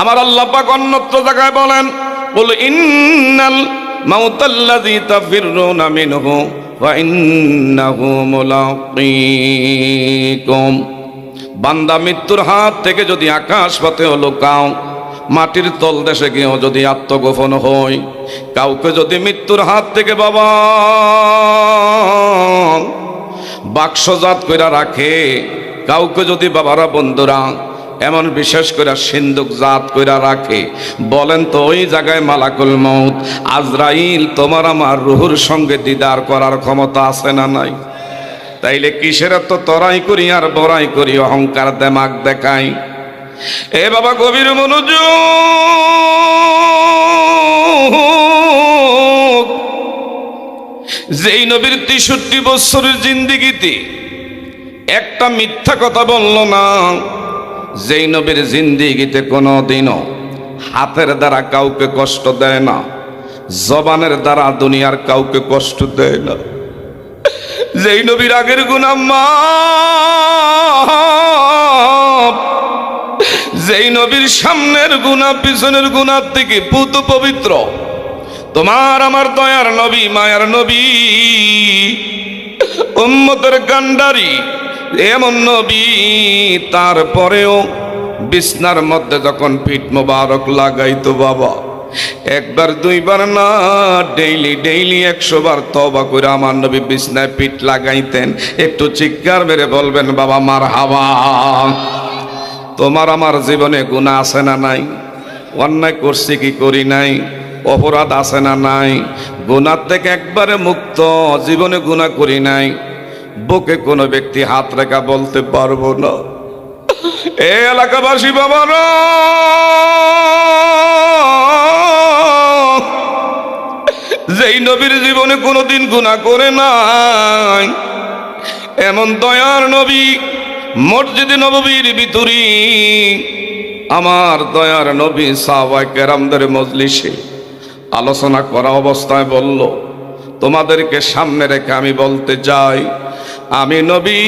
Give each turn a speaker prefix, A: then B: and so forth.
A: আমার আল্লাহ পাক অন্যত্র জায়গায় বলেন, কুল ইন্নাল মাউতাল্লাযী তাফিররুনা মিনহু ওয়া ইন্নাহু মুলাকীকুম। বান্দা মৃত্যুর হাত থেকে যদি আকাশ পথে লুকাও, মাটির তল দেশে গিয়েও যদি আত্মগোপন হই, কাউকে যদি মৃত্যুর হাত থেকে বাবা বাক্সজাত কইরা রাখে, কাউকে যদি বাবারা বন্ধুরা এমন বিশেষ করে সিন্দুক জাত কইরা রাখে, বলেন তো ওই জায়গায় মালাকুল মউত আজরাইল তোমার আমার রুহুর সঙ্গে দিদার করার ক্ষমতা আছে না নাই? তাইলে কিসের এত তরাই করি আর বড়াই করি, অহংকার দেমাগ দেখাই? এ বাবা গভীর মনোযোগ। যেই নবীর 63 বছরের জিন্দেগিতে একটা মিথ্যা কথা বলল না, যেই নবীর জিন্দেগিতে কোনোদিনও হাতের দ্বারা কাউকে কষ্ট দেয় না, জবানের দ্বারা দুনিয়ার কাউকে কষ্ট দেয় না, যেই নবীর আগের গুনাহ মাফ, যেই নবীর সামনের গুনাহ পিছনের গুনাহ থেকে পুত পবিত্র, তোমার আমার দয়ার নবী, মায়ার নবী, উম্মতের কান্ডারি এমন নবী, তারপরেও বিছনার মধ্যে যখন পিঠ মোবারক লাগাইতো বাবা, একবার দুইবার না, ডেইলি 100 বার তওবা করে আমার নবী বিছনায় পিঠ লাগাইতেন। একটু চিৎকার মেরে বলবেন বাবা মারহাবা। তোমার আমার জীবনে গুনাহ আছে না নাই? অন্যায় করছি কি করি নাই? অপরাধ আছে না নাই? গুনাহ থেকে একবারে মুক্ত, জীবনে গুনাহ করি নাই। বুকে কোনো ব্যক্তি হাত রেখা বলতে পারবো না। এ এলাকাবাসী বাবারা, যেই নবীর জীবনে কোনোদিন গুনাহ করে নাই, এমন দয়ার নবী মসজিদে নববীর ভিতরে আমার দয়ার নবী সাহাবায়ে কেরামদের মজলিসে আলোচনা করা অবস্থায় বলল, তোমাদেরকে সামনে রেখে আমি বলতে চাই, আমি নবী